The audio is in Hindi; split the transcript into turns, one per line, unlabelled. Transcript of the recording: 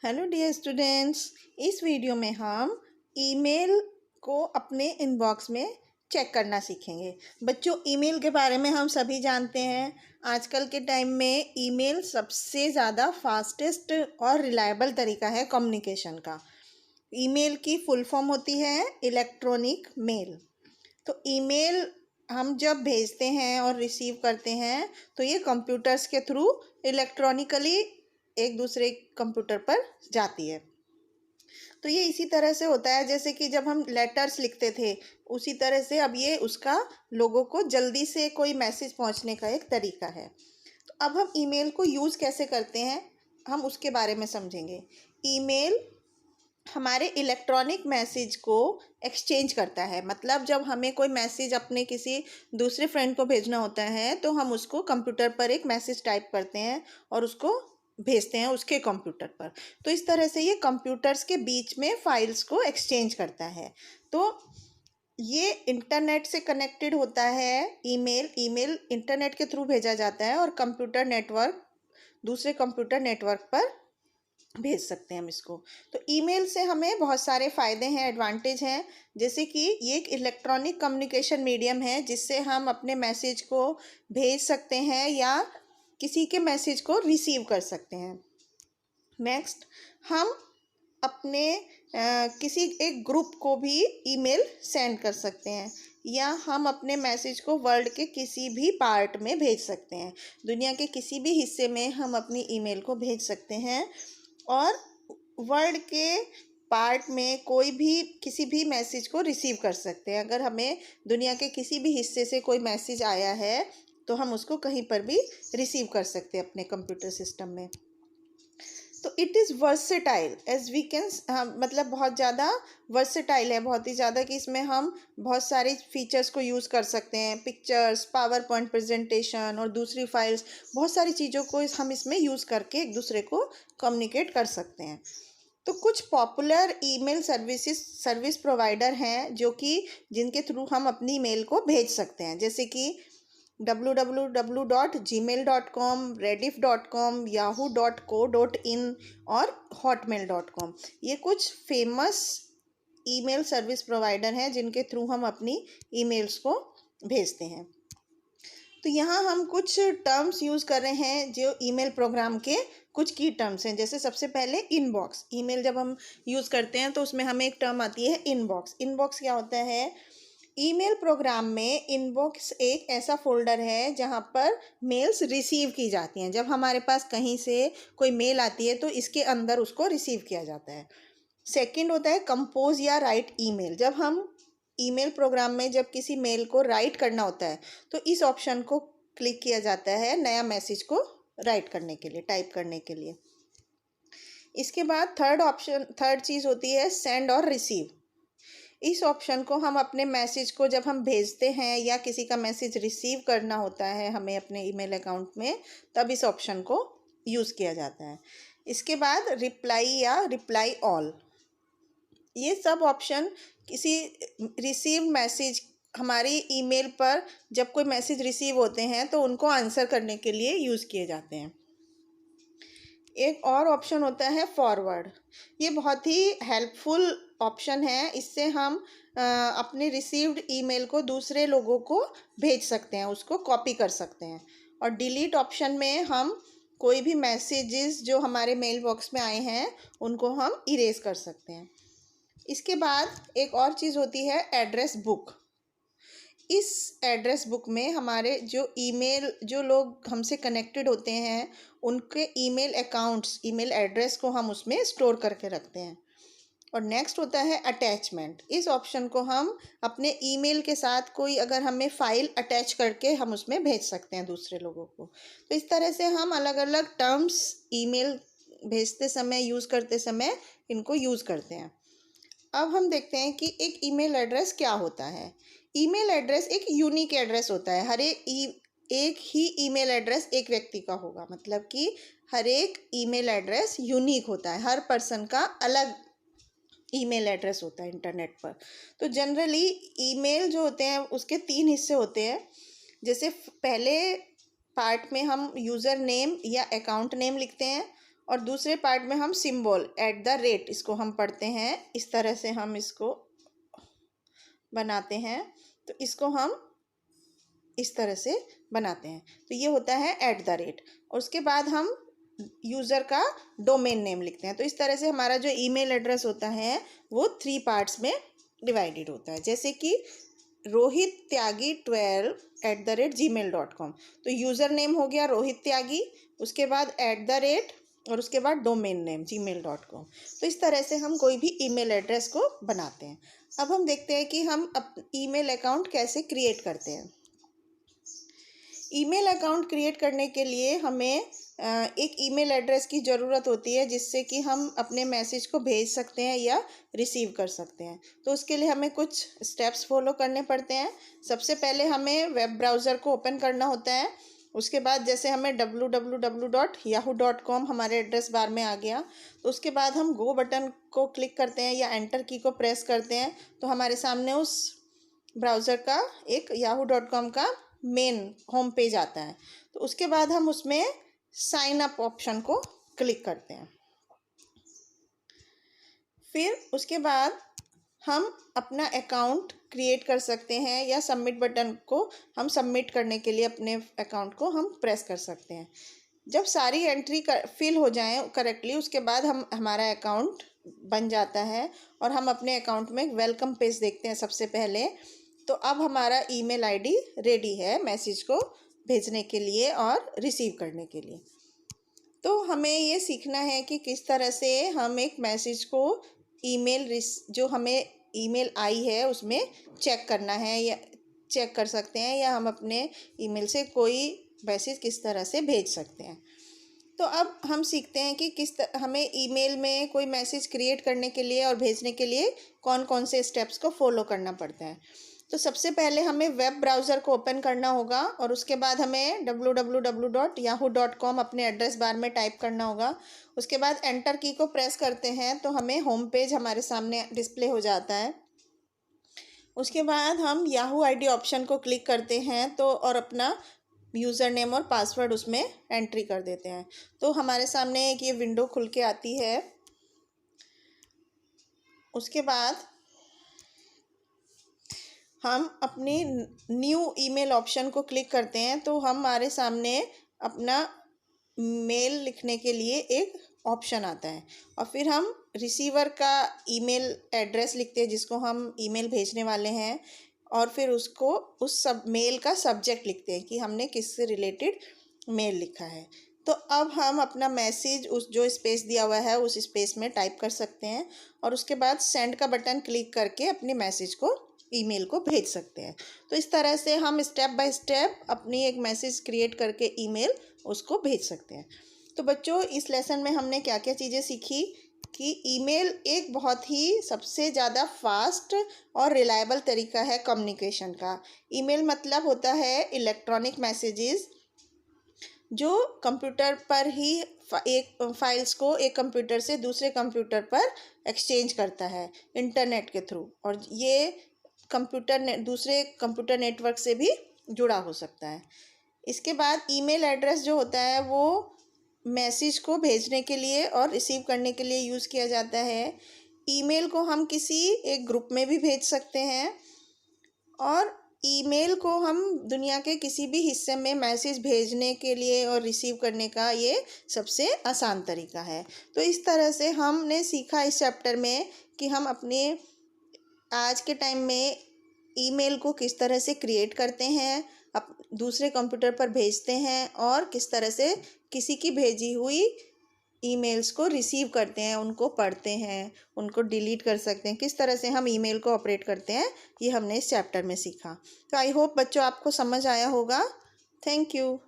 हेलो डियर स्टूडेंट्स, इस वीडियो में हम ईमेल को अपने इनबॉक्स में चेक करना सीखेंगे। बच्चों, ईमेल के बारे में हम सभी जानते हैं। आजकल के टाइम में ईमेल सबसे ज़्यादा फास्टेस्ट और रिलायबल तरीका है कम्युनिकेशन का। ईमेल की फुल फॉर्म होती है इलेक्ट्रॉनिक मेल। तो ईमेल हम जब भेजते हैं और रिसीव करते हैं तो ये कंप्यूटर्स के थ्रू इलेक्ट्रॉनिकली एक दूसरे कंप्यूटर पर जाती है। तो ये इसी तरह से होता है जैसे कि जब हम लेटर्स लिखते थे, उसी तरह से अब ये उसका लोगों को जल्दी से कोई मैसेज पहुंचने का एक तरीका है। तो अब हम ईमेल को यूज़ कैसे करते हैं, हम उसके बारे में समझेंगे। ईमेल हमारे इलेक्ट्रॉनिक मैसेज को एक्सचेंज करता है। मतलब जब हमें कोई मैसेज अपने किसी दूसरे फ्रेंड को भेजना होता है तो हम उसको कंप्यूटर पर एक मैसेज टाइप करते हैं और उसको भेजते हैं उसके कंप्यूटर पर। तो इस तरह से ये कंप्यूटर्स के बीच में फाइल्स को एक्सचेंज करता है। तो ये इंटरनेट से कनेक्टेड होता है। ईमेल इंटरनेट के थ्रू भेजा जाता है और कंप्यूटर नेटवर्क दूसरे कंप्यूटर नेटवर्क पर भेज सकते हैं हम इसको। तो ईमेल से हमें बहुत सारे फ़ायदे हैं, एडवांटेज हैं। जैसे कि ये एक इलेक्ट्रॉनिक कम्युनिकेशन मीडियम है जिससे हम अपने मैसेज को भेज सकते हैं या किसी के मैसेज को रिसीव कर सकते हैं। नेक्स्ट, हम अपने किसी एक ग्रुप को भी ईमेल सेंड कर सकते हैं या हम अपने मैसेज को वर्ल्ड के किसी भी पार्ट में भेज सकते हैं। दुनिया के किसी भी हिस्से में हम अपनी ईमेल को भेज सकते हैं और वर्ल्ड के पार्ट में कोई भी किसी भी मैसेज को रिसीव कर सकते हैं। अगर हमें दुनिया के किसी भी हिस्से से कोई मैसेज आया है तो हम उसको कहीं पर भी रिसीव कर सकते हैं अपने कंप्यूटर सिस्टम में। तो it is versatile as we can, मतलब बहुत ज़्यादा वर्सेटाइल है, बहुत ही ज़्यादा कि इसमें हम बहुत सारे फीचर्स को यूज़ कर सकते हैं। पिक्चर्स, पावर पॉइंट प्रेजेंटेशन और दूसरी फाइल्स, बहुत सारी चीज़ों को हम इसमें यूज़ करके एक दूसरे को कम्युनिकेट कर सकते हैं। तो कुछ पॉपुलर ईमेल सर्विस प्रोवाइडर हैं जो कि जिनके थ्रू हम अपनी मेल को भेज सकते हैं, जैसे कि www.gmail.com, rediff.com, yahoo.co.in और hotmail.com। ये कुछ फेमस ईमेल सर्विस प्रोवाइडर हैं जिनके थ्रू हम अपनी ईमेल्स को भेजते हैं। तो यहाँ हम कुछ टर्म्स यूज़ कर रहे हैं जो ईमेल प्रोग्राम के कुछ की टर्म्स हैं। जैसे सबसे पहले इनबॉक्स। ईमेल जब हम यूज़ करते हैं तो उसमें हमें एक टर्म आती है इनबॉक्स। इनबॉक्स क्या होता है? ईमेल प्रोग्राम में इनबॉक्स एक ऐसा फोल्डर है जहाँ पर मेल्स रिसीव की जाती हैं। जब हमारे पास कहीं से कोई मेल आती है तो इसके अंदर उसको रिसीव किया जाता है। सेकंड होता है कंपोज या राइट ईमेल। जब हम ईमेल प्रोग्राम में जब किसी मेल को राइट करना होता है तो इस ऑप्शन को क्लिक किया जाता है नया मैसेज को राइट करने के लिए, टाइप करने के लिए। इसके बाद थर्ड चीज़ होती है सेंड और रिसीव। इस ऑप्शन को हम अपने मैसेज को जब हम भेजते हैं या किसी का मैसेज रिसीव करना होता है हमें अपने ईमेल अकाउंट में, तब इस ऑप्शन को यूज़ किया जाता है। इसके बाद रिप्लाई या रिप्लाई ऑल। ये सब ऑप्शन किसी रिसीव मैसेज, हमारी ईमेल पर जब कोई मैसेज रिसीव होते हैं तो उनको आंसर करने के लिए यूज़ किए जाते हैं। एक और ऑप्शन होता है फॉरवर्ड। ये बहुत ही हेल्पफुल ऑप्शन है। इससे हम अपने रिसीव्ड ईमेल को दूसरे लोगों को भेज सकते हैं, उसको कॉपी कर सकते हैं। और डिलीट ऑप्शन में हम कोई भी मैसेजेस जो हमारे मेल बॉक्स में आए हैं उनको हम इरेज कर सकते हैं। इसके बाद एक और चीज़ होती है एड्रेस बुक। इस एड्रेस बुक में हमारे जो लोग हमसे कनेक्टेड होते हैं उनके ईमेल अकाउंट्स, ईमेल एड्रेस को हम उसमें स्टोर करके रखते हैं। और नेक्स्ट होता है अटैचमेंट। इस ऑप्शन को हम अपने ईमेल के साथ कोई अगर हमें फ़ाइल अटैच करके हम उसमें भेज सकते हैं दूसरे लोगों को। तो इस तरह से हम अलग अलग टर्म्स ईमेल भेजते समय, यूज़ करते समय इनको यूज़ करते हैं। अब हम देखते हैं कि एक ईमेल एड्रेस क्या होता है। ईमेल एड्रेस एक यूनिक एड्रेस होता है। एक ही ईमेल एड्रेस एक व्यक्ति का होगा, मतलब कि हर एक ईमेल एड्रेस यूनिक होता है। हर पर्सन का अलग ईमेल एड्रेस होता है इंटरनेट पर। तो जनरली ईमेल जो होते हैं उसके 3 हिस्से होते हैं। जैसे पहले पार्ट में हम यूज़र नेम या अकाउंट नेम लिखते हैं और दूसरे पार्ट में हम सिंबल @ इसको हम पढ़ते हैं, इस तरह से हम इसको बनाते हैं। तो इसको हम इस तरह से बनाते हैं, तो ये होता है @ और उसके बाद हम यूज़र का डोमेन नेम लिखते हैं। तो इस तरह से हमारा जो ईमेल एड्रेस होता है वो 3 पार्ट्स में डिवाइडेड होता है। जैसे कि rohittyagi12@gmail.com, तो यूज़र नेम हो गया रोहित त्यागी, उसके बाद @ और उसके बाद डोमेन नेम gmail.com। तो इस तरह से हम कोई भी ईमेल एड्रेस को बनाते हैं। अब हम देखते हैं कि हम ईमेल अकाउंट कैसे क्रिएट करते हैं। ईमेल अकाउंट क्रिएट करने के लिए हमें एक ईमेल एड्रेस की ज़रूरत होती है, जिससे कि हम अपने मैसेज को भेज सकते हैं या रिसीव कर सकते हैं। तो उसके लिए हमें कुछ स्टेप्स फॉलो करने पड़ते हैं। सबसे पहले हमें वेब ब्राउज़र को ओपन करना होता है। उसके बाद जैसे हमें www.yahoo.com हमारे एड्रेस बार में आ गया, तो उसके बाद हम गो बटन को क्लिक करते हैं या एंटर की को प्रेस करते हैं, तो हमारे सामने उस ब्राउज़र का एक yahoo.com का मेन होम पेज आता है। तो उसके बाद हम उसमें साइन अप ऑप्शन को क्लिक करते हैं। फिर उसके बाद हम अपना अकाउंट क्रिएट कर सकते हैं या सबमिट बटन को हम सबमिट करने के लिए अपने अकाउंट को हम प्रेस कर सकते हैं। जब सारी एंट्री फिल हो जाएं करेक्टली, उसके बाद हमारा अकाउंट बन जाता है और हम अपने अकाउंट में वेलकम पेज देखते हैं सबसे पहले। तो अब हमारा ईमेल आईडी रेडी है मैसेज को भेजने के लिए और रिसीव करने के लिए। तो हमें ये सीखना है कि किस तरह से हम एक मैसेज को जो हमें ईमेल आई है उसमें चेक करना है या चेक कर सकते हैं, या हम अपने ईमेल से कोई मैसेज किस तरह से भेज सकते हैं। तो अब हम सीखते हैं कि हमें ईमेल में कोई मैसेज क्रिएट करने के लिए और भेजने के लिए कौन कौन से स्टेप्स को फॉलो करना पड़ता है। तो सबसे पहले हमें वेब ब्राउज़र को ओपन करना होगा और उसके बाद हमें www.yahoo.com अपने एड्रेस बार में टाइप करना होगा। उसके बाद एंटर की को प्रेस करते हैं तो हमें होम पेज हमारे सामने डिस्प्ले हो जाता है। उसके बाद हम याहू आईडी ऑप्शन को क्लिक करते हैं तो और अपना यूज़र नेम और पासवर्ड उसमें एंट्री कर देते हैं। तो हमारे सामने एक ये विंडो खुल के आती है। उसके बाद हम अपनी न्यू ईमेल ऑप्शन को क्लिक करते हैं तो हमारे सामने अपना मेल लिखने के लिए एक ऑप्शन आता है और फिर हम रिसीवर का ईमेल एड्रेस लिखते हैं जिसको हम ईमेल भेजने वाले हैं, और फिर उसको उस मेल का सब्जेक्ट लिखते हैं कि हमने किससे रिलेटेड मेल लिखा है। तो अब हम अपना मैसेज उस जो स्पेस दिया हुआ है उस स्पेस में टाइप कर सकते हैं और उसके बाद सेंड का बटन क्लिक करके अपने मैसेज को ईमेल को भेज सकते हैं। तो इस तरह से हम स्टेप बाय स्टेप अपनी एक मैसेज क्रिएट करके ईमेल उसको भेज सकते हैं। तो बच्चों, इस लेसन में हमने क्या क्या चीज़ें सीखी कि ईमेल एक बहुत ही सबसे ज़्यादा फास्ट और रिलायबल तरीका है कम्युनिकेशन का। ईमेल मतलब होता है इलेक्ट्रॉनिक मैसेजेस जो कंप्यूटर पर ही एक फाइल्स को एक कंप्यूटर से दूसरे कंप्यूटर पर एक्सचेंज करता है इंटरनेट के थ्रू, और ये दूसरे कंप्यूटर नेटवर्क से भी जुड़ा हो सकता है। इसके बाद ईमेल एड्रेस जो होता है वो मैसेज को भेजने के लिए और रिसीव करने के लिए यूज़ किया जाता है। ईमेल को हम किसी एक ग्रुप में भी भेज सकते हैं और ईमेल को हम दुनिया के किसी भी हिस्से में मैसेज भेजने के लिए और रिसीव करने का ये सबसे आसान तरीका है। तो इस तरह से हमने सीखा इस चैप्टर में कि हम अपने आज के टाइम में ईमेल को किस तरह से क्रिएट करते हैं, दूसरे कंप्यूटर पर भेजते हैं और किस तरह से किसी की भेजी हुई ईमेल्स को रिसीव करते हैं, उनको पढ़ते हैं, उनको डिलीट कर सकते हैं, किस तरह से हम ईमेल को ऑपरेट करते हैं, ये हमने इस चैप्टर में सीखा। तो आई होप बच्चों आपको समझ आया होगा। Thank you.